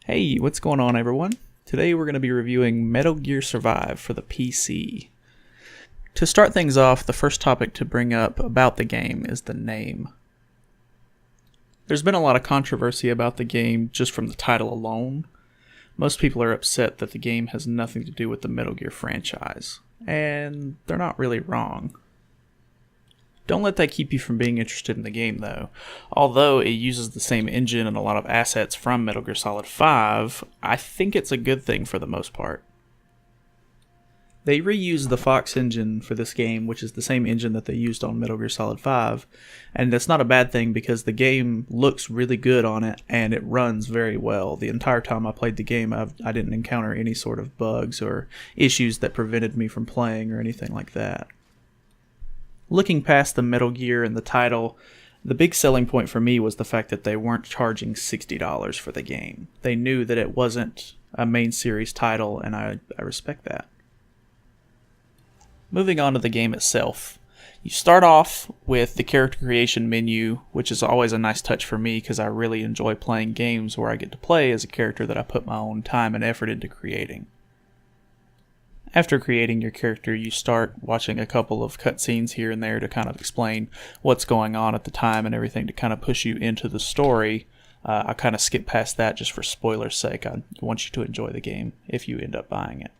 Hey, what's going on, everyone? Today we're going to be reviewing Metal Gear Survive for the PC. To start things off, the first topic to bring up about the game is the name. There's been a lot of controversy about the game just from the title alone. Most people are upset that the game has nothing to do with the Metal Gear franchise, and they're not really wrong. Don't let that keep you from being interested in the game, though. Although it uses the same engine and a lot of assets from Metal Gear Solid 5, I think it's a good thing for the most part. They reused the Fox engine for this game, which is the same engine that they used on Metal Gear Solid 5, and that's not a bad thing because the game looks really good on it and it runs very well. The entire time I played the game, I didn't encounter any sort of bugs or issues that prevented me from playing or anything like that. Looking past the Metal Gear and the title, the big selling point for me was the fact that they weren't charging $60 for the game. They knew that it wasn't a main series title, and I respect that. Moving on to the game itself. You start off with the character creation menu, which is always a nice touch for me because I really enjoy playing games where I get to play as a character that I put my own time and effort into creating. After creating your character, you start watching a couple of cutscenes here and there to kind of explain what's going on at the time and everything to kind of push you into the story. I kind of skip past that just for spoilers' sake. I want you to enjoy the game if you end up buying it.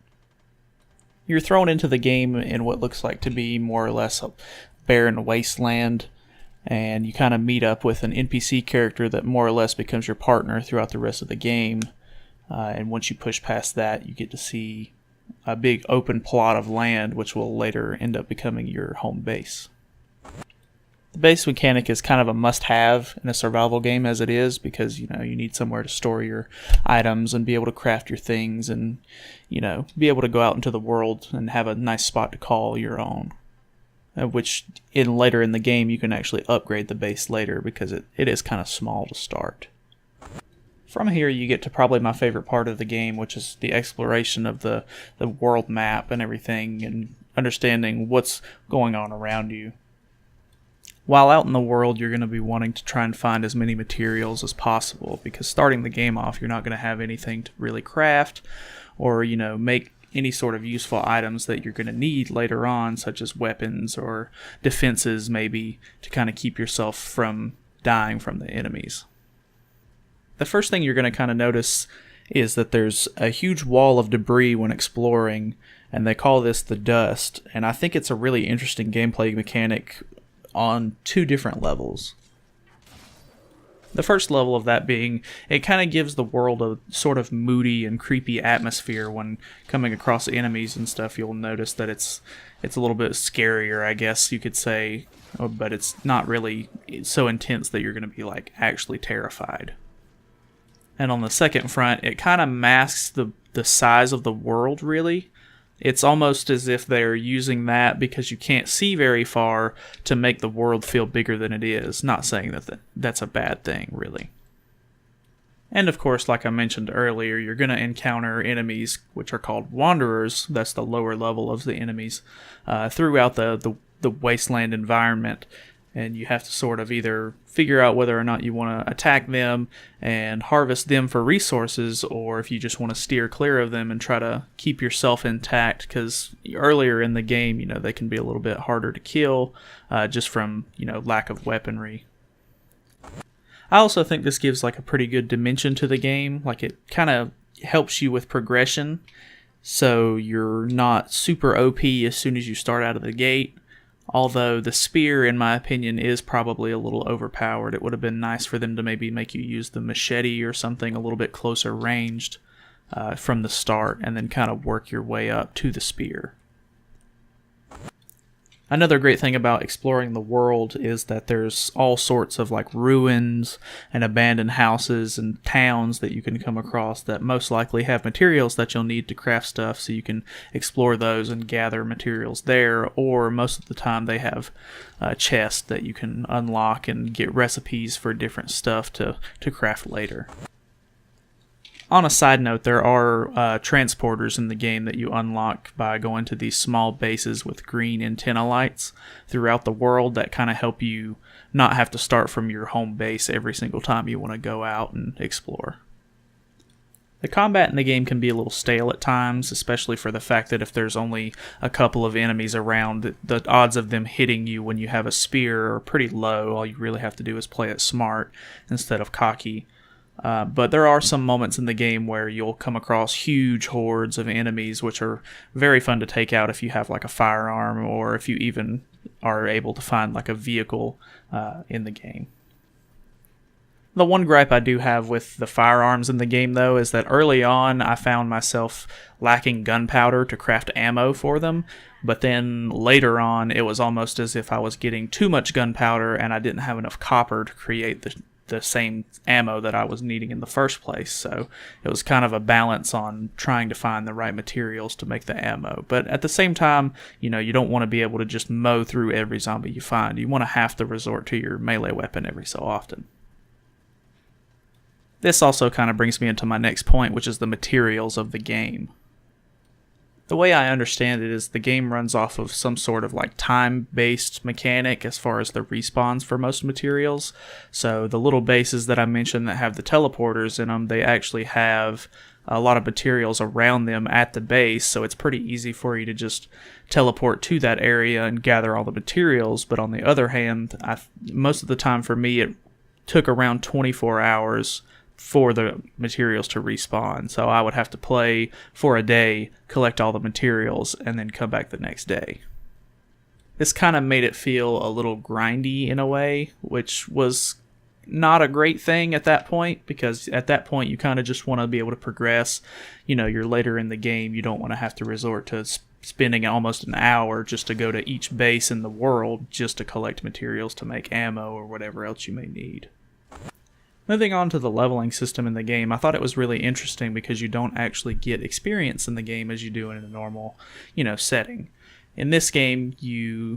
You're thrown into the game in what looks like to be more or less a barren wasteland, and you kind of meet up with an NPC character that more or less becomes your partner throughout the rest of the game. And once you push past that, you get to see a big open plot of land which will later end up becoming your home base. The base mechanic is kind of a must-have in a survival game as it is because you need somewhere to store your items and be able to craft your things and be able to go out into the world and have a nice spot to call your own. Which later in the game you can actually upgrade the base later because it is kind of small to start. From here you get to probably my favorite part of the game, which is the exploration of the world map and everything and understanding what's going on around you. While out in the world, you're going to be wanting to try and find as many materials as possible because starting the game off, you're not going to have anything to really craft or, make any sort of useful items that you're going to need later on, such as weapons or defenses maybe, to kind of keep yourself from dying from the enemies. The first thing you're going to kind of notice is that there's a huge wall of debris when exploring, and they call this the dust, and I think it's a really interesting gameplay mechanic on two different levels. The first level of that being, it kind of gives the world a sort of moody and creepy atmosphere when coming across enemies and stuff. You'll notice that it's a little bit scarier, I guess you could say, but it's not really so intense that you're going to be actually terrified. And on the second front, it kind of masks the size of the world, really. It's almost as if they're using that because you can't see very far to make the world feel bigger than it is. Not saying that that's a bad thing, really. And of course, like I mentioned earlier, you're going to encounter enemies, which are called Wanderers. That's the lower level of the enemies, throughout the wasteland environment. And you have to sort of either figure out whether or not you want to attack them and harvest them for resources, or if you just want to steer clear of them and try to keep yourself intact, because earlier in the game, they can be a little bit harder to kill just from, lack of weaponry. I also think this gives a pretty good dimension to the game. It kind of helps you with progression, so you're not super OP as soon as you start out of the gate. Although the spear, in my opinion, is probably a little overpowered. It would have been nice for them to maybe make you use the machete or something a little bit closer ranged from the start and then kind of work your way up to the spear. Another great thing about exploring the world is that there's all sorts of ruins and abandoned houses and towns that you can come across that most likely have materials that you'll need to craft stuff, so you can explore those and gather materials there, or most of the time they have chests that you can unlock and get recipes for different stuff to craft later. On a side note, there are transporters in the game that you unlock by going to these small bases with green antenna lights throughout the world that kind of help you not have to start from your home base every single time you want to go out and explore. The combat in the game can be a little stale at times, especially for the fact that if there's only a couple of enemies around, the odds of them hitting you when you have a spear are pretty low. All you really have to do is play it smart instead of cocky. But there are some moments in the game where you'll come across huge hordes of enemies, which are very fun to take out if you have like a firearm, or if you even are able to find like a vehicle in the game. The one gripe I do have with the firearms in the game, though, is that early on I found myself lacking gunpowder to craft ammo for them, but then later on it was almost as if I was getting too much gunpowder and I didn't have enough copper to create the same ammo that I was needing in the first place. So it was kind of a balance on trying to find the right materials to make the ammo. But at the same time, you don't want to be able to just mow through every zombie you find. You want to have to resort to your melee weapon every so often. This also kind of brings me into my next point, which is the materials of the game. The way I understand it is the game runs off of some sort of like time-based mechanic as far as the respawns for most materials. So the little bases that I mentioned that have the teleporters in them, they actually have a lot of materials around them at the base, so it's pretty easy for you to just teleport to that area and gather all the materials. But on the other hand, most of the time for me, it took around 24 hours for the materials to respawn. So I would have to play for a day, collect all the materials, and then come back the next day. This kind of made it feel a little grindy in a way, which was not a great thing at that point, because at that point you kind of just want to be able to progress. You're later in the game, you don't want to have to resort to spending almost an hour just to go to each base in the world just to collect materials to make ammo or whatever else you may need. Moving on to the leveling system in the game, I thought it was really interesting because you don't actually get experience in the game as you do in a normal, setting. In this game,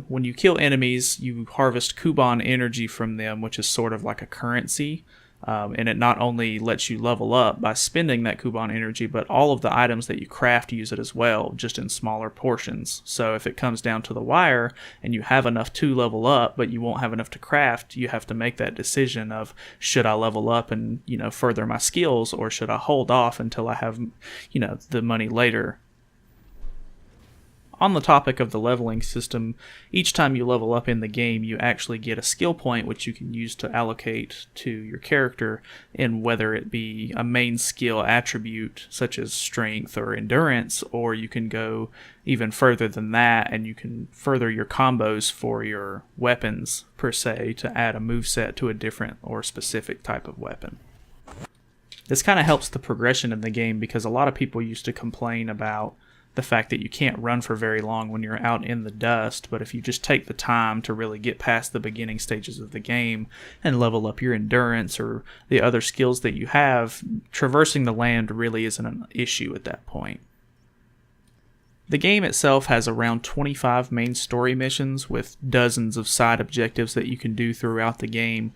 when you kill enemies, you harvest Kuban energy from them, which is sort of like a currency. And it not only lets you level up by spending that Kuban energy, but all of the items that you craft use it as well, just in smaller portions. So if it comes down to the wire and you have enough to level up, but you won't have enough to craft, you have to make that decision of, should I level up and, further my skills, or should I hold off until I have, the money later? On the topic of the leveling system, each time you level up in the game, you actually get a skill point which you can use to allocate to your character, in whether it be a main skill attribute such as strength or endurance, or you can go even further than that and you can further your combos for your weapons per se to add a moveset to a different or specific type of weapon. This kind of helps the progression in the game, because a lot of people used to complain about the fact that you can't run for very long when you're out in the dust, but if you just take the time to really get past the beginning stages of the game and level up your endurance or the other skills that you have, traversing the land really isn't an issue at that point. The game itself has around 25 main story missions with dozens of side objectives that you can do throughout the game.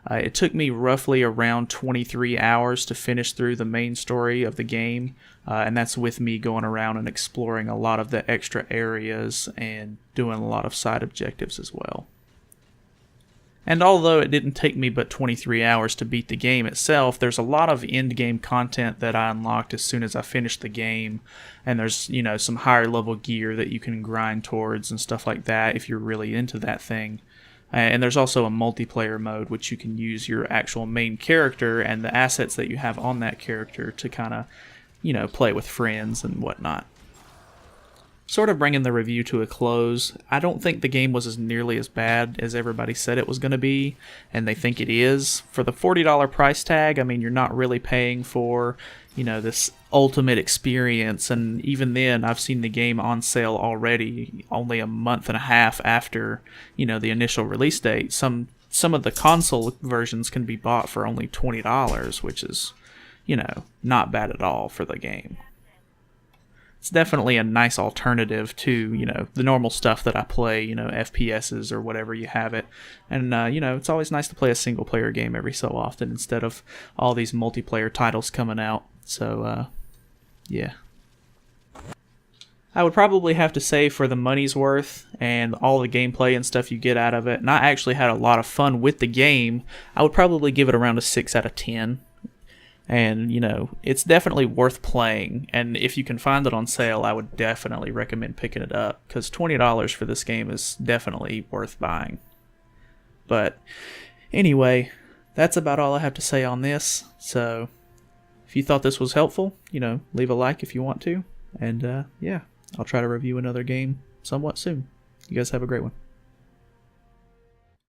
It took me roughly around 23 hours to finish through the main story of the game, and that's with me going around and exploring a lot of the extra areas and doing a lot of side objectives as well. And although it didn't take me but 23 hours to beat the game itself, there's a lot of end-game content that I unlocked as soon as I finished the game, and there's, some higher level gear that you can grind towards and stuff like that if you're really into that thing. And there's also a multiplayer mode which you can use your actual main character and the assets that you have on that character to kind of, play with friends and whatnot. Sort of bringing the review to a close, I don't think the game was nearly as bad as everybody said it was going to be, and they think it is. For the $40 price tag, you're not really paying for, this ultimate experience, and even then, I've seen the game on sale already, only a month and a half after, the initial release date. Some of the console versions can be bought for only $20, which is, not bad at all for the game. It's definitely a nice alternative to, the normal stuff that I play, FPSs or whatever you have it. And, it's always nice to play a single-player game every so often instead of all these multiplayer titles coming out. So, yeah. I would probably have to say, for the money's worth and all the gameplay and stuff you get out of it, and I actually had a lot of fun with the game, I would probably give it around a 6 out of 10. And, it's definitely worth playing. And if you can find it on sale, I would definitely recommend picking it up, because $20 for this game is definitely worth buying. But anyway, that's about all I have to say on this. So if you thought this was helpful, leave a like if you want to. And yeah, I'll try to review another game somewhat soon. You guys have a great one.